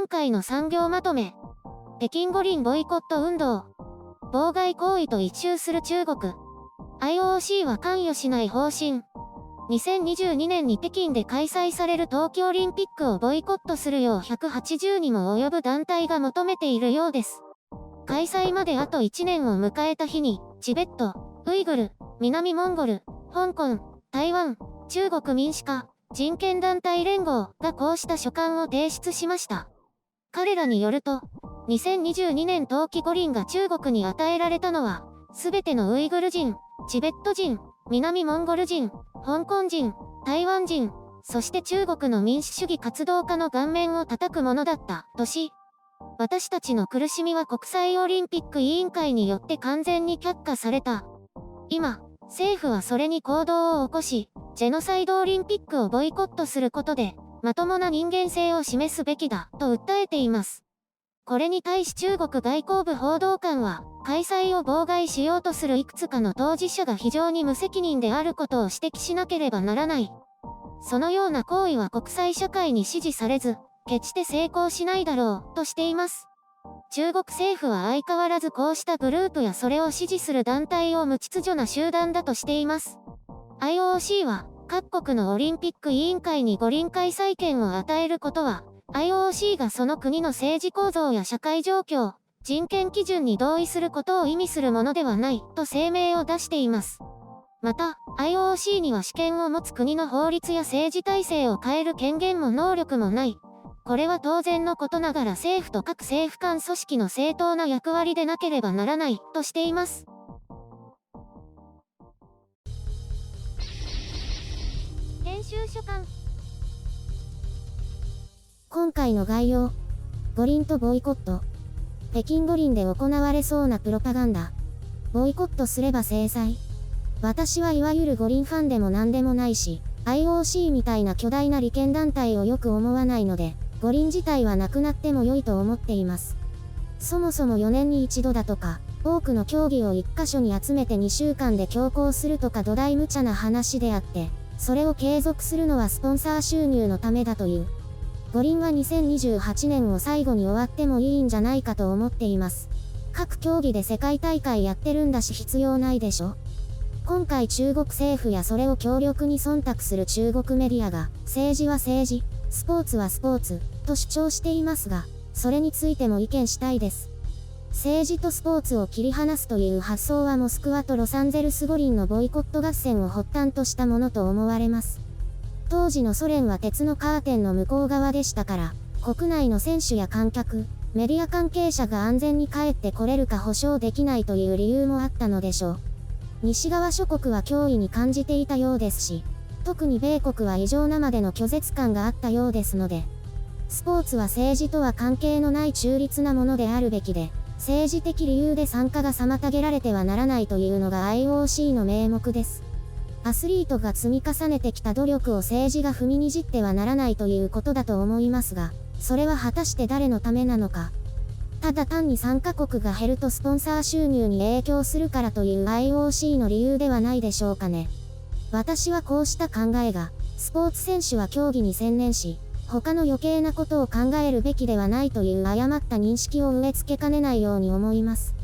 今回の産業まとめ。北京五輪ボイコット運動。妨害行為と一蹴する中国。IOC は関与しない方針。2022年に北京で開催される冬季オリンピックをボイコットするよう180にも及ぶ団体が求めているようです。開催まであと1年を迎えた日に、チベット、ウイグル、南モンゴル、香港、台湾、中国民主化、人権団体連合がこうした書簡を提出しました。彼らによると、2022年冬季五輪が中国に与えられたのは、すべてのウイグル人、チベット人、南モンゴル人、香港人、台湾人、そして中国の民主主義活動家の顔面を叩くものだった、とし、私たちの苦しみは国際オリンピック委員会によって完全に却下された。今、政府はそれに行動を起こし、ジェノサイドオリンピックをボイコットすることで、まともな人間性を示すべきだ、と訴えています。これに対し中国外交部報道官は、開催を妨害しようとするいくつかの当事者が非常に無責任であることを指摘しなければならない。そのような行為は国際社会に支持されず、決して成功しないだろう、としています。中国政府は相変わらずこうしたグループやそれを支持する団体を無秩序な集団だとしています。IOC は、各国のオリンピック委員会に五輪開催権を与えることは、IOC がその国の政治構造や社会状況、人権基準に同意することを意味するものではない、と声明を出しています。また、IOC には主権を持つ国の法律や政治体制を変える権限も能力もない。これは当然のことながら政府と各政府間組織の正当な役割でなければならない、としています。編集書簡。今回の概要。五輪とボイコット。北京五輪で行われそうなプロパガンダ。ボイコットすれば制裁。私はいわゆる五輪ファンでも何でもないし、IOC みたいな巨大な利権団体をよく思わないので、五輪自体はなくなっても良いと思っています。そもそも4年に一度だとか、多くの競技を1カ所に集めて2週間で強行するとか土台無茶な話であって、それを継続するのはスポンサー収入のためだという。五輪は2028年を最後に終わってもいいんじゃないかと思っています。各競技で世界大会やってるんだし必要ないでしょ。今回中国政府やそれを強力に忖度する中国メディアが、政治は政治、スポーツはスポーツ、と主張していますが、それについても意見したいです。政治とスポーツを切り離すという発想はモスクワとロサンゼルス五輪のボイコット合戦を発端としたものと思われます。当時のソ連は鉄のカーテンの向こう側でしたから、国内の選手や観客、メディア関係者が安全に帰ってこれるか保証できないという理由もあったのでしょう。西側諸国は脅威に感じていたようですし、特に米国は異常なまでの拒絶感があったようですので、スポーツは政治とは関係のない中立なものであるべきで、政治的理由で参加が妨げられてはならないというのが IOC の名目です。アスリートが積み重ねてきた努力を政治が踏みにじってはならないということだと思いますが、それは果たして誰のためなのか。ただ単に参加国が減るとスポンサー収入に影響するからという IOC の理由ではないでしょうかね。私はこうした考えが、スポーツ選手は競技に専念し、他の余計なことを考えるべきではないという誤った認識を植え付けかねないように思います。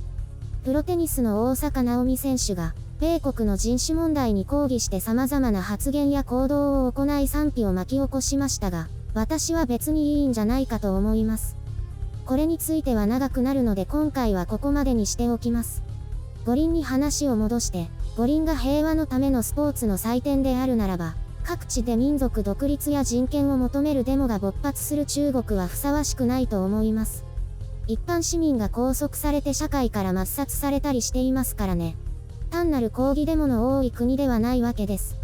プロテニスの大坂なおみ選手が、米国の人種問題に抗議して様々な発言や行動を行い賛否を巻き起こしましたが、私は別にいいんじゃないかと思います。これについては長くなるので今回はここまでにしておきます。五輪に話を戻して、五輪が平和のためのスポーツの祭典であるならば、各地で民族独立や人権を求めるデモが勃発する中国はふさわしくないと思います。一般市民が拘束されて社会から抹殺されたりしていますからね。単なる抗議デモの多い国ではないわけです。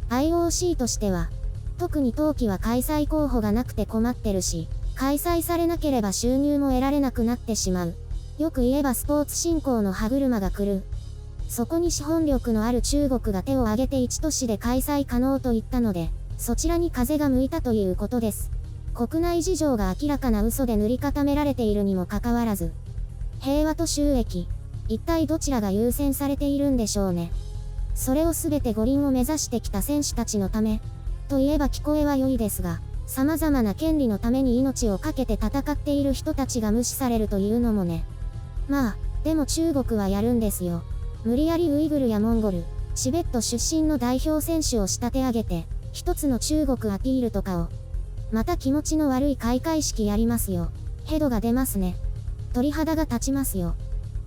IOC としては、特に冬季は開催候補がなくて困ってるし、開催されなければ収入も得られなくなってしまう。よく言えばスポーツ振興の歯車が狂う。そこに資本力のある中国が手を挙げて一都市で開催可能と言ったので、そちらに風が向いたということです。国内事情が明らかな嘘で塗り固められているにもかかわらず、平和と収益、一体どちらが優先されているんでしょうね。それをすべて五輪を目指してきた選手たちのため、といえば聞こえは良いですが、様々な権利のために命を懸けて戦っている人たちが無視されるというのもね。まあ、でも中国はやるんですよ。無理やりウイグルやモンゴル、チベット出身の代表選手を仕立て上げて、一つの中国アピールとかを。また気持ちの悪い開会式やりますよ。ヘドが出ますね。鳥肌が立ちますよ。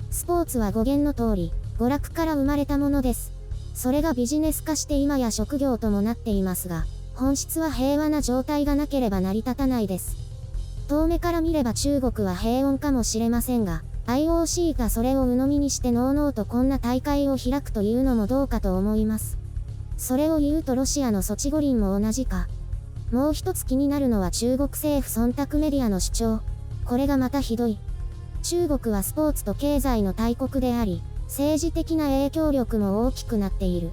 スポーツは語源の通り、娯楽から生まれたものです。それがビジネス化して今や職業ともなっていますが、本質は平和な状態がなければ成り立たないです。遠目から見れば中国は平穏かもしれませんが、IOC がそれを鵜呑みにしてのうのうとこんな大会を開くというのもどうかと思います。それを言うとロシアのソチ五輪も同じか。もう一つ気になるのは中国政府忖度メディアの主張。これがまたひどい。中国はスポーツと経済の大国であり、政治的な影響力も大きくなっている。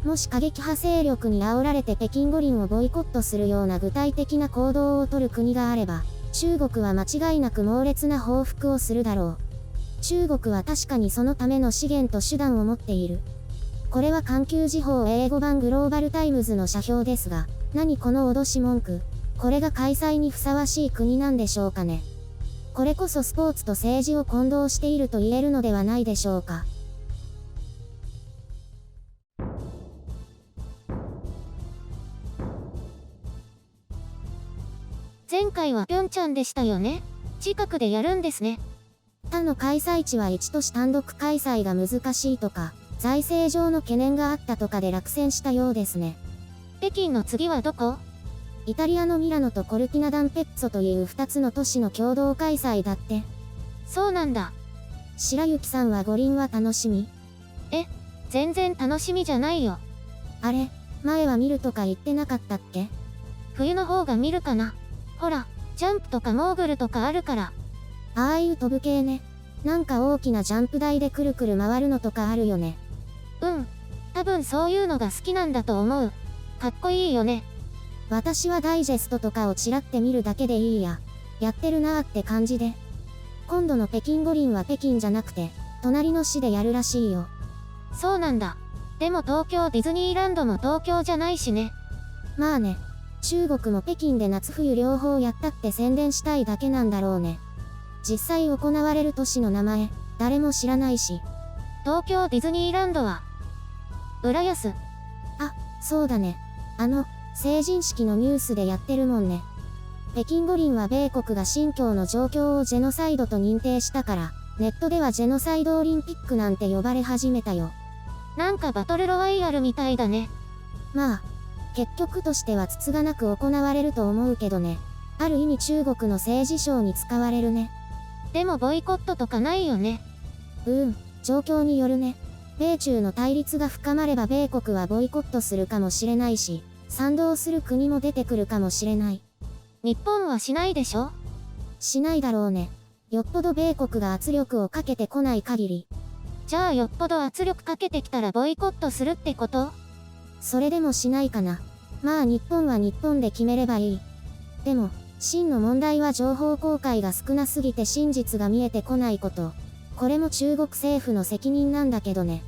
もし過激派勢力に煽られて北京五輪をボイコットするような具体的な行動をとる国があれば、中国は間違いなく猛烈な報復をするだろう。中国は確かにそのための資源と手段を持っている。これは環球時報英語版グローバルタイムズの社評ですが、何この脅し文句。これが開催にふさわしい国なんでしょうかね。これこそスポーツと政治を混同していると言えるのではないでしょうか。前回はピョンチャンでしたよね。近くでやるんですね。他の開催地は一都市単独開催が難しいとか、財政上の懸念があったとかで落選したようですね。北京の次はどこ？イタリアのミラノとコルティナダンペッツォという2つの都市の共同開催だって。そうなんだ。白雪さんは五輪は楽しみ？全然楽しみじゃないよ。あれ、前は見るとか言ってなかったっけ？冬の方が見るかな。ほら、ジャンプとかモーグルとかあるから。ああいう飛ぶ系ね。なんか大きなジャンプ台でくるくる回るのとかあるよね。多分そういうのが好きなんだと思う。かっこいいよね。私はダイジェストとかをちらって見るだけでいいや。やってるなーって感じで。今度の北京五輪は北京じゃなくて、隣の市でやるらしいよ。そうなんだ。でも東京ディズニーランドも東京じゃないしね。まあね。中国も北京で夏冬両方やったって宣伝したいだけなんだろうね。実際行われる都市の名前、誰も知らないし。東京ディズニーランドは浦安。あ、そうだね。成人式のニュースでやってるもんね。北京五輪は米国が新疆の状況をジェノサイドと認定したから、ネットではジェノサイドオリンピックなんて呼ばれ始めたよ。なんかバトルロワイヤルみたいだね。まあ、結局としてはつつがなく行われると思うけどね。ある意味中国の政治ショーに使われるね。でもボイコットとかないよね。状況によるね。米中の対立が深まれば米国はボイコットするかもしれないし、賛同する国も出てくるかもしれない。日本はしないでしょ？しないだろうね。よっぽど米国が圧力をかけてこない限り。じゃあよっぽど圧力かけてきたらボイコットするってこと？それでもしないかな。まあ日本は日本で決めればいい。でも、真の問題は情報公開が少なすぎて真実が見えてこないこと。これも中国政府の責任なんだけどね。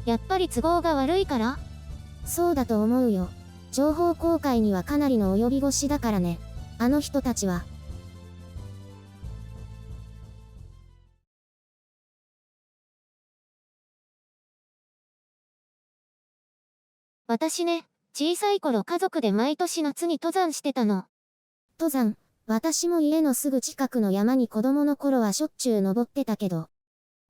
やっぱり都合が悪いから？そうだと思うよ。情報公開にはかなりの及び腰だからね。あの人たちは。私ね、小さい頃家族で毎年夏に登山してたの。登山、私も家のすぐ近くの山に子供の頃はしょっちゅう登ってたけど。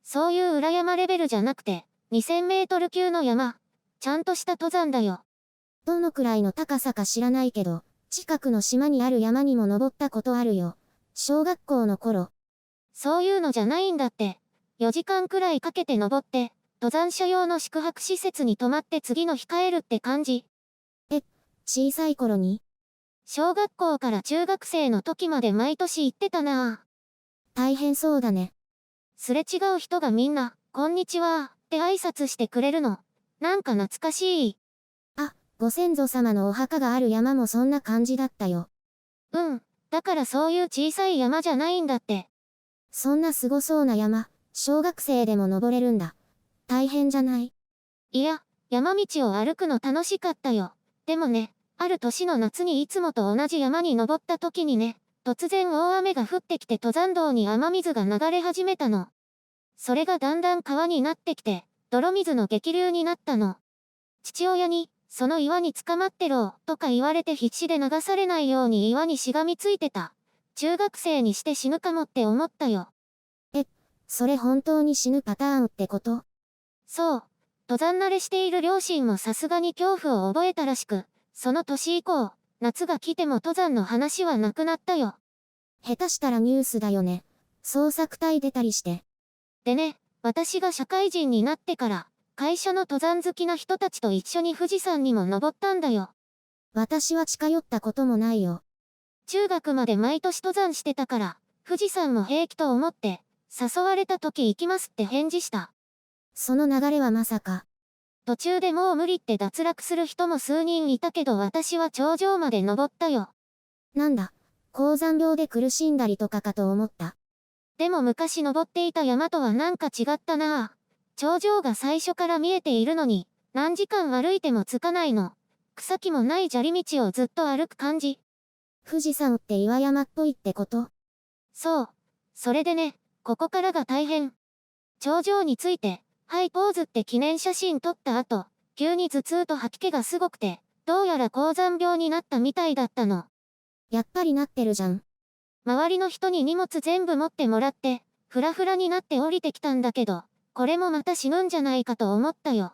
そういう裏山レベルじゃなくて、2000メートル級の山。ちゃんとした登山だよ。どのくらいの高さか知らないけど、近くの島にある山にも登ったことあるよ。小学校の頃。そういうのじゃないんだって。4時間くらいかけて登って、登山者用の宿泊施設に泊まって次の日帰るって感じ。小さい頃に？小学校から中学生の時まで毎年行ってたなぁ。大変そうだね。すれ違う人がみんな、こんにちは、って挨拶してくれるの。なんか懐かしい。ご先祖様のお墓がある山もそんな感じだったよ。だからそういう小さい山じゃないんだって。そんなすごそうな山、小学生でも登れるんだ。大変じゃない？いや、山道を歩くの楽しかったよ。でもね、ある年の夏にいつもと同じ山に登った時にね、突然大雨が降ってきて登山道に雨水が流れ始めたの。それがだんだん川になってきて、泥水の激流になったの。父親に、その岩に捕まってろ、とか言われて必死で流されないように岩にしがみついてた。中学生にして死ぬかもって思ったよ。それ本当に死ぬパターンってこと？そう。登山慣れしている両親もさすがに恐怖を覚えたらしく、その年以降、夏が来ても登山の話はなくなったよ。下手したらニュースだよね。捜索隊出たりして。でね、私が社会人になってから、会社の登山好きな人たちと一緒に富士山にも登ったんだよ。私は近寄ったこともないよ。中学まで毎年登山してたから、富士山も平気と思って、誘われた時行きますって返事した。その流れはまさか。途中でもう無理って脱落する人も数人いたけど私は頂上まで登ったよ。なんだ、高山病で苦しんだりとかかと思った。でも昔登っていた山とはなんか違ったなぁ。頂上が最初から見えているのに、何時間歩いてもつかないの。草木もない砂利道をずっと歩く感じ。富士山って岩山っぽいってこと？そう。それでね、ここからが大変。頂上について、はいポーズって記念写真撮った後、急に頭痛と吐き気がすごくて、どうやら高山病になったみたいだったの。やっぱりなってるじゃん。周りの人に荷物全部持ってもらって、フラフラになって降りてきたんだけど、これもまた死ぬんじゃないかと思ったよ。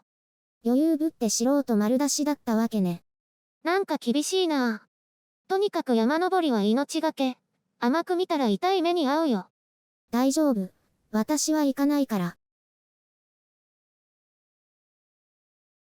余裕ぶって素人丸出しだったわけね。なんか厳しいなぁ。とにかく山登りは命がけ。甘く見たら痛い目に遭うよ。大丈夫。私は行かないから。